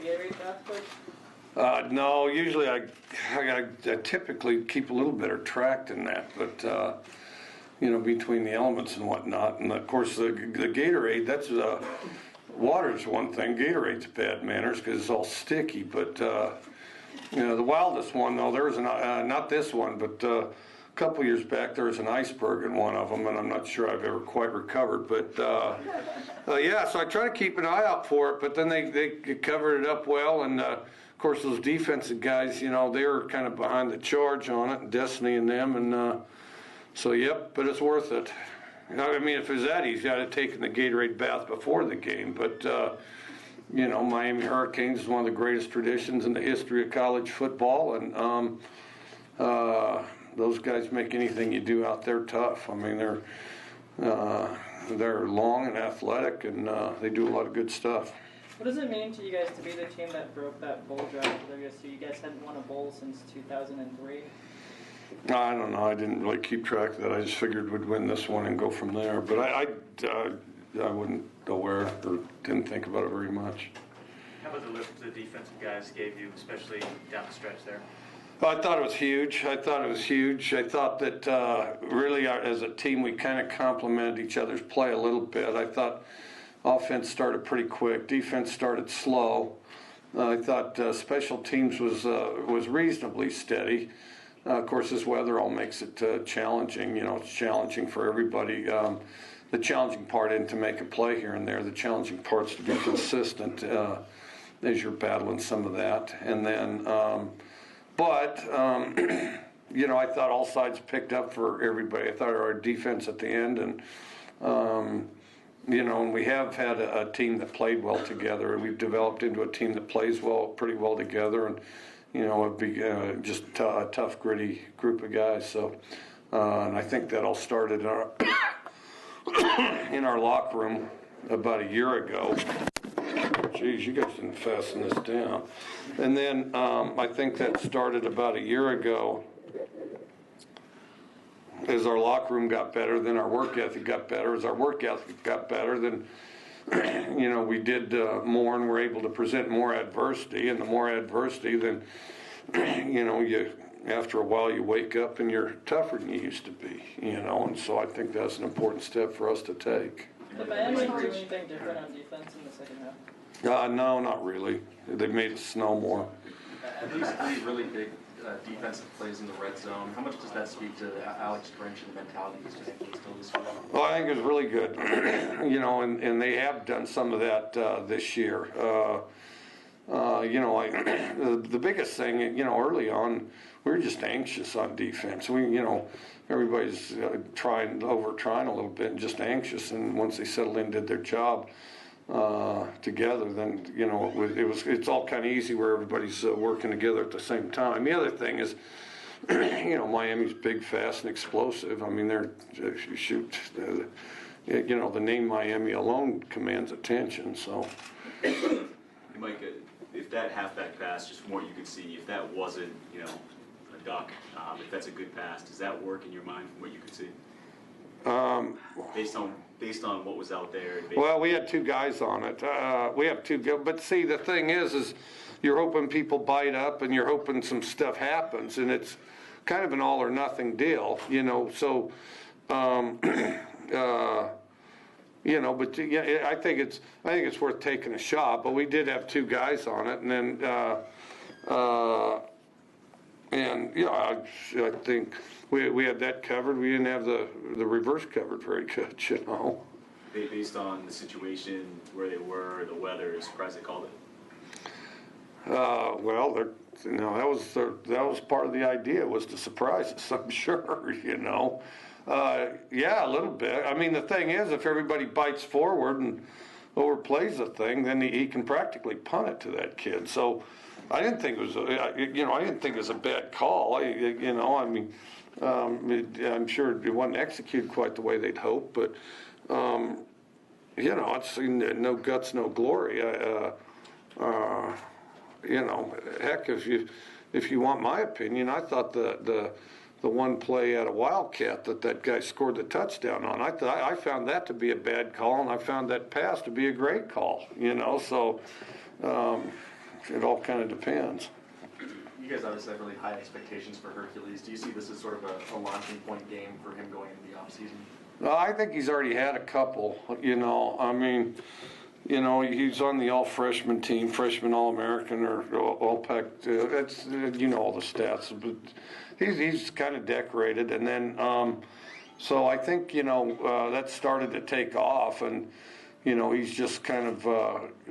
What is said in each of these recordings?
Gatorade bath, Coach? No, usually I typically keep a little better track than that, but between the elements and whatnot, and of course the Gatorade, that's water's one thing. Gatorade's bad manners because it's all sticky, but the wildest one though, there was not this one, but a couple years back there was an iceberg in one of them, and I'm not sure I've ever quite recovered, but yeah, so I try to keep an eye out for it, but then they covered it up well, and of course those defensive guys, they were kind of behind the charge on it, and Destiny and them, and so yep, but it's worth it. I mean, if it was that easy, I'd have taken the Gatorade bath before the game, but Miami Hurricanes is one of the greatest traditions in the history of college football, and those guys make anything you do out there tough. I mean, they're long and athletic, and they do a lot of good stuff. What does it mean to you guys to be the team that broke that bowl drought for WSU? You guys hadn't won a bowl since 2003. I don't know. I didn't really keep track of that. I just figured we'd win this one and go from there. But I wasn't aware or didn't think about it very much. How about the lift the defensive guys gave you, especially down the stretch there? I thought it was huge. I thought that really as a team we kind of complemented each other's play a little bit. I thought offense started pretty quick. Defense started slow. I thought special teams was reasonably steady. Of course, this weather all makes it challenging. It's challenging for everybody. The challenging part isn't to make a play here and there. The challenging part's to be consistent as you're battling some of that. And then, I thought all sides picked up for everybody. I thought our defense at the end, and and we have had a team that played well together, and we've developed into a team that plays pretty well together, and it'd be just a tough, gritty group of guys. So, and I think that all started in our locker room about a year ago. Geez, you guys didn't fasten this down. And then I think that started about a year ago. As our locker room got better, then our work ethic got better. As our work ethic got better, then we did more and were able to present more adversity. And the more adversity, then after a while you wake up and you're tougher than you used to be. And so I think that's an important step for us to take. Did Miami do anything different on defense in the second half? No, not really. They made it snow more. At least 3 really big defensive plays in the red zone. How much does that speak to Alex Grinch and the mentality he's been able to instill this week? Well, I think it was really good. And they have done some of that this year. The biggest thing, early on, we were just anxious on defense. Everybody's trying a little bit and just anxious. And once they settled in, did their job together, then it's all kind of easy where everybody's working together at the same time. The other thing is, Miami's big, fast, and explosive. I mean, the name Miami alone commands attention. So, Mike, if that halfback pass, just from what you could see, if that wasn't a duck, if that's a good pass, does that work in your mind from what you could see? Based on what was out there. Well, we had 2 guys on it. We have 2 guys, but see, the thing is you're hoping people bite up, and you're hoping some stuff happens, and it's kind of an all or nothing deal, So, but yeah, I think it's worth taking a shot. But we did have 2 guys on it, and then I think we had that covered. We didn't have the reverse covered very good, Based on the situation where they were, the weather, surprised they called it. Well, that was part of the idea, was to surprise us. I'm sure, Yeah, a little bit. I mean, the thing is, if everybody bites forward and overplays the thing, then he can practically punt it to that kid. So I didn't think it was a bad call. I'm sure it wasn't executed quite the way they'd hoped, but it's no guts, no glory. Heck, if you want my opinion, I thought the one play at a Wildcat that guy scored the touchdown on, I found that to be a bad call, and I found that pass to be a great call. So it all kind of depends. You guys obviously have really high expectations for Hercules. Do you see this as sort of a launching point game for him going into the offseason? No, I think he's already had a couple, you know, I mean, you know, he's on the all-freshman team, freshman All-American or All-Pac, that's, you know all the stats, but he's kind of decorated, and then, so I think, you know, that started to take off, and, you know, he's just kind of,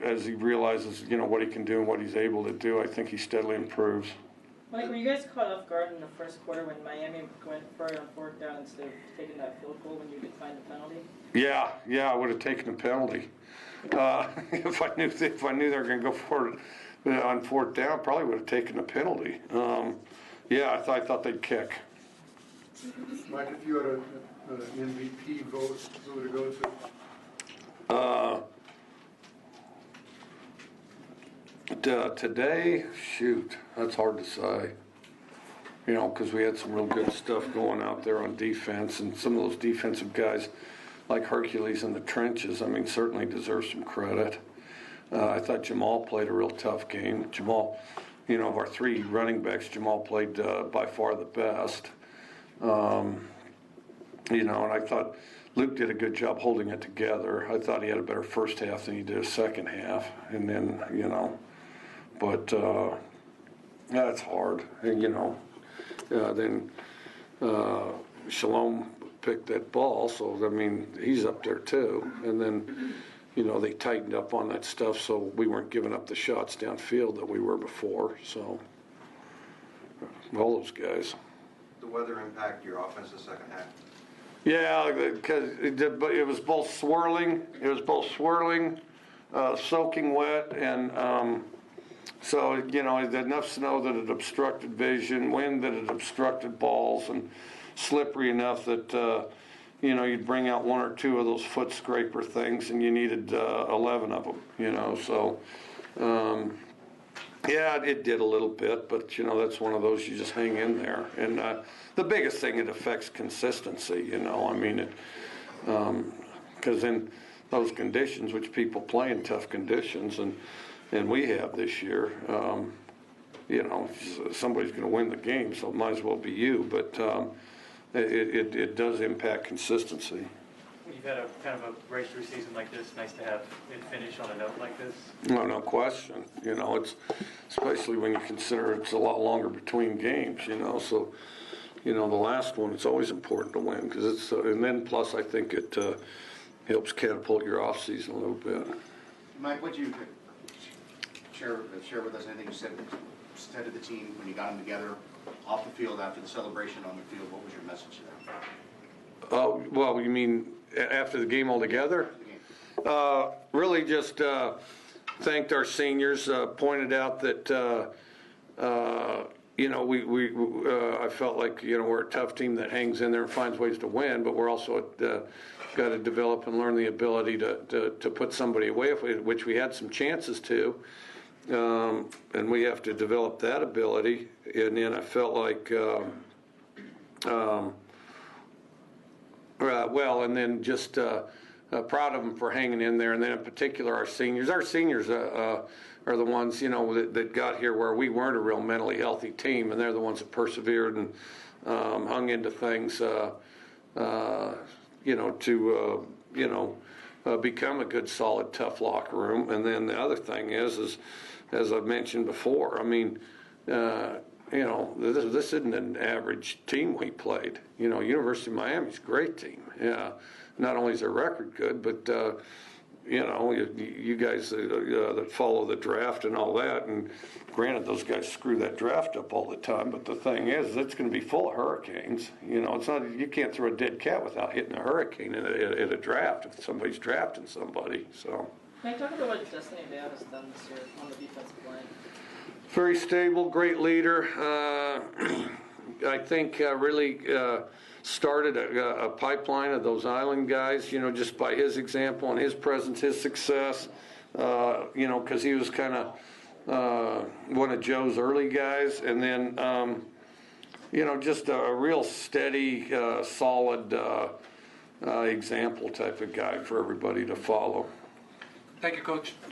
as he realizes, you know, what he can do and what he's able to do, I think he steadily improves. Mike, were you guys caught off guard in the first quarter when Miami went for it on fourth down instead of taking that field goal when you declined the penalty? Yeah, I would have taken a penalty. If I knew they were going to go for it on fourth down, probably would have taken a penalty. Yeah, I thought they'd kick. Mike, if you had an MVP vote, who would it go to? Today, shoot, that's hard to say. You know, because we had some real good stuff going out there on defense, and some of those defensive guys, like Hercules in the trenches, I mean, certainly deserve some credit. I thought Jamal played a real tough game. Jamal, you know, of our three running backs, Jamal played by far the best. You know, and I thought Luke did a good job holding it together. I thought he had a better first half than he did a second half. And then, you know, but yeah, it's hard. And, you know, then Shalom picked that ball, so, I mean, he's up there too. And then, you know, they tightened up on that stuff, so we weren't giving up the shots downfield that we were before. So, all those guys. The weather impact your offense the second half? Yeah, because it was both swirling. It was both swirling, soaking wet, and so, you know, it had enough snow that it obstructed vision, wind that it obstructed balls, and slippery enough that, you know, you'd bring out one or two of those foot scraper things, and you needed 11 of them, you know, so, yeah, it did a little bit, but, you know, that's one of those you just hang in there. And the biggest thing, it affects consistency, you know, I mean, because in those conditions, which people play in tough conditions, and we have this year, you know, somebody's going to win the game, so it might as well be you, but it does impact consistency. You've had a kind of a race-through season like this, nice to have it finish on a note like this. No question. You know, it's especially when you consider it's a lot longer between games, you know, so, you know, the last one, it's always important to win, because it's, and then plus I think it helps catapult your off season a little bit. Mike, would you share with us anything you said to the team when you got them together off the field after the celebration on the field? What was your message to them? Well, you mean after the game altogether? Really just thanked our seniors, pointed out that, you know, I felt like, you know, we're a tough team that hangs in there and finds ways to win, but we're also got to develop and learn the ability to put somebody away, which we had some chances to, and we have to develop that ability. And then I felt like, well, and then just proud of them for hanging in there, and then in particular our seniors. Our seniors are the ones, you know, that got here where we weren't a real mentally healthy team, and they're the ones that persevered and hung into things, you know, to you know, become a good, solid, tough locker room. And then the other thing is as I've mentioned before, I mean, you know, this isn't an average team we played. You know, University of Miami's a great team. Yeah, not only is their record good, but you know, you guys that follow the draft and all that, and granted, those guys screw that draft up all the time. But the thing is, it's going to be full of hurricanes. You know, it's not, you can't throw a dead cat without hitting a hurricane at a draft if somebody's drafting somebody. So. Can you talk about what Destiny Bay has done this year on the defensive line? Very stable, great leader. I think really started a pipeline of those island guys, you know, just by his example and his presence, his success, you know, because he was kind of one of Joe's early guys. And then, you know, just a real steady, solid example type of guy for everybody to follow. Thank you, Coach.